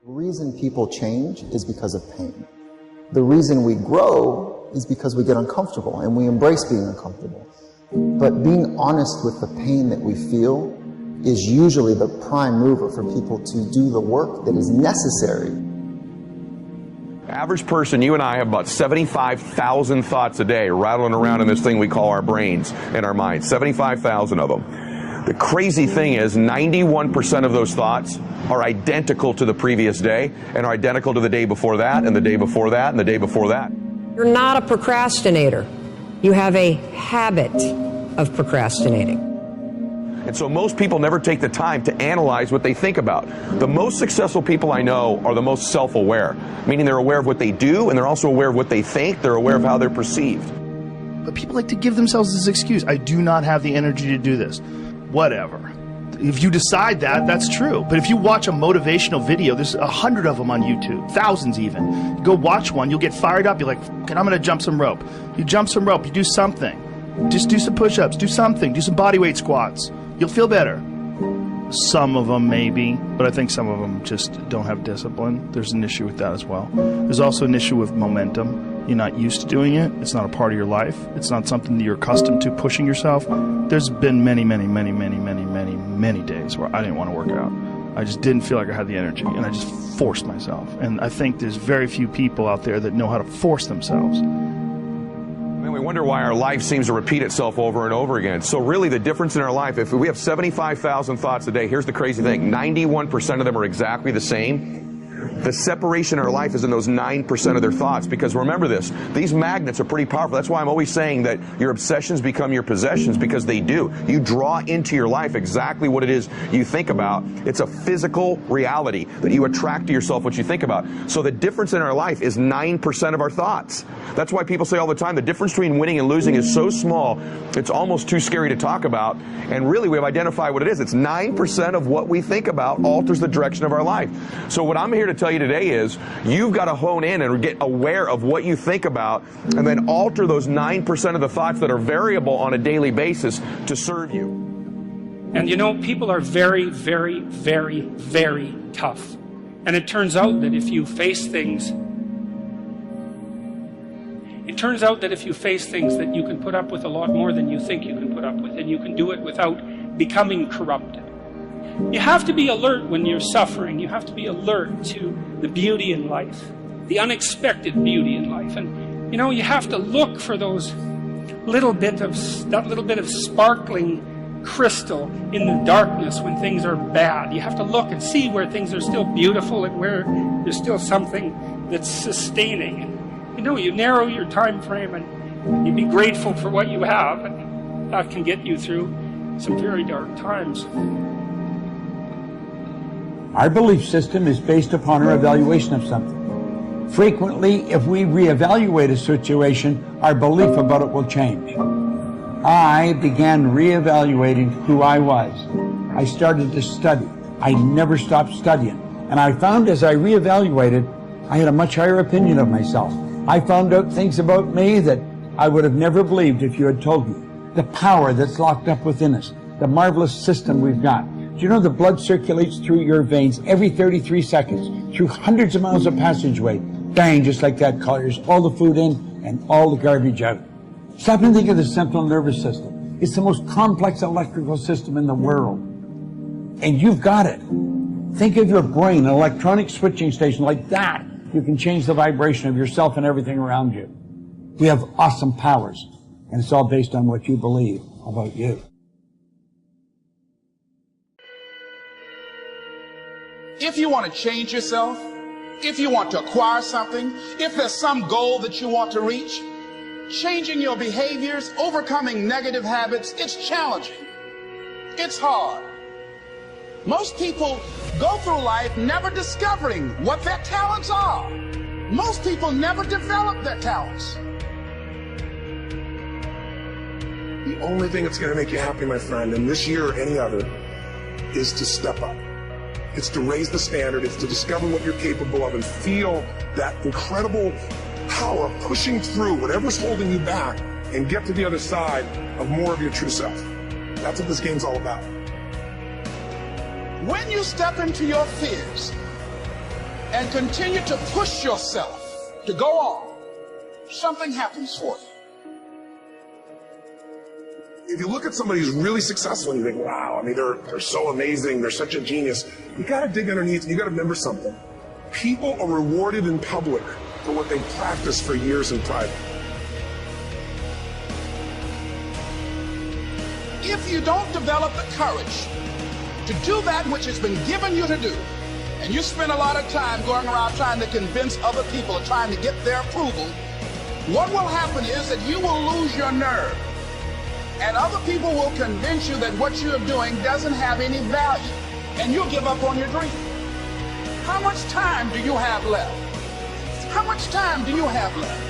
The reason people change is because of pain. The reason we grow is because we get uncomfortable and we embrace being uncomfortable. But being honest with the pain that we feel is usually the prime mover for people to do the work that is necessary. Average person, you and I have about 75,000 thoughts a day rattling around in this thing we call our brains and our minds. 75,000 of them. The crazy thing is 91% of those thoughts are identical to the previous day and are identical to the day before that and the day before that and the day before that. You're not a procrastinator. You have a habit of procrastinating. And so most people never take the time to analyze what they think about. The most successful people I know are the most self-aware, meaning they're aware of what they do and they're also aware of what they think, they're aware of how they're perceived. But people like to give themselves this excuse. I do not have the energy to do this. Whatever. If you decide that, that's true. But if you watch a motivational video, there's 100 of them on YouTube, thousands even. You go watch one, you'll get fired up. You're like, okay, I'm going to jump some rope. You jump some rope, you do something. Just do some push-ups, do something, do some bodyweight squats. You'll feel better. Some of them maybe, but I think some of them just don't have discipline. There's an issue with that as well. There's also an issue with momentum. You're not used to doing it. It's not a part of your life. It's not something that you're accustomed to, pushing yourself. There's been many days where I didn't want to work out. I just didn't feel like I had the energy, and I just forced myself. And I think there's very few people out there that know how to force themselves. We wonder why our life seems to repeat itself over and over again. So really the difference in our life, if we have 75,000 thoughts a day, here's the crazy thing, 91% of them are exactly the same. The separation in our life is in those 9% of their thoughts, because remember this, these magnets are pretty powerful. That's why I'm always saying that your obsessions become your possessions, because they do. You draw into your life exactly what it is you think about. It's a physical reality that you attract to yourself what you think about. So the difference in our life is 9% of our thoughts. That's why people say all the time the difference between winning and losing is so small, it's almost too scary to talk about. And really, we've identified what it is. It's 9% of what we think about alters the direction of our life. So what I'm here to tell you today is you've got to hone in and get aware of what you think about and then alter those 9% of the thoughts that are variable on a daily basis to serve you. And you know, people are very, very, very, very tough. And it turns out that if you face things that you can put up with a lot more than you think you can put up with, and you can do it without becoming corrupted. You have to be alert when you're suffering. You have to be alert to the beauty in life, the unexpected beauty in life. And you know, you have to look for those that little bit of sparkling crystal in the darkness when things are bad. You have to look and see where things are still beautiful and where there's still something that's sustaining. And you know, you narrow your time frame and you be grateful for what you have, and that can get you through some very dark times. Our belief system is based upon our evaluation of something. Frequently, if we reevaluate a situation, our belief about it will change. I began reevaluating who I was. I started to study. I never stopped studying. And I found as I reevaluated, I had a much higher opinion of myself. I found out things about me that I would have never believed if you had told me. The power that's locked up within us, the marvelous system we've got. Do you know the blood circulates through your veins every 33 seconds, through hundreds of miles of passageway? Bang, just like that, clears all the food in and all the garbage out. Stop and think of the central nervous system. It's the most complex electrical system in the world. And you've got it. Think of your brain, an electronic switching station like that. You can change the vibration of yourself and everything around you. We have awesome powers, and it's all based on what you believe about you. If you want to change yourself, if you want to acquire something, if there's some goal that you want to reach, changing your behaviors, overcoming negative habits, it's challenging. It's hard. Most people go through life never discovering what their talents are. Most people never develop their talents. The only thing that's going to make you happy, my friend, in this year or any other, is to step up. It's to raise the standard. It's to discover what you're capable of and feel that incredible power pushing through whatever's holding you back and get to the other side of more of your true self. That's what this game's all about. When you step into your fears, and continue to push yourself to go on, something happens for you. If you look at somebody who's really successful and you think, wow, I mean, they're so amazing, they're such a genius, you got to dig underneath and you got to remember something. People are rewarded in public for what they practice for years in private. If you don't develop the courage to do that which has been given you to do, and you spend a lot of time going around trying to convince other people or trying to get their approval, what will happen is that you will lose your nerve. And other people will convince you that what you're doing doesn't have any value, and you'll give up on your dream. How much time do you have left? How much time do you have left?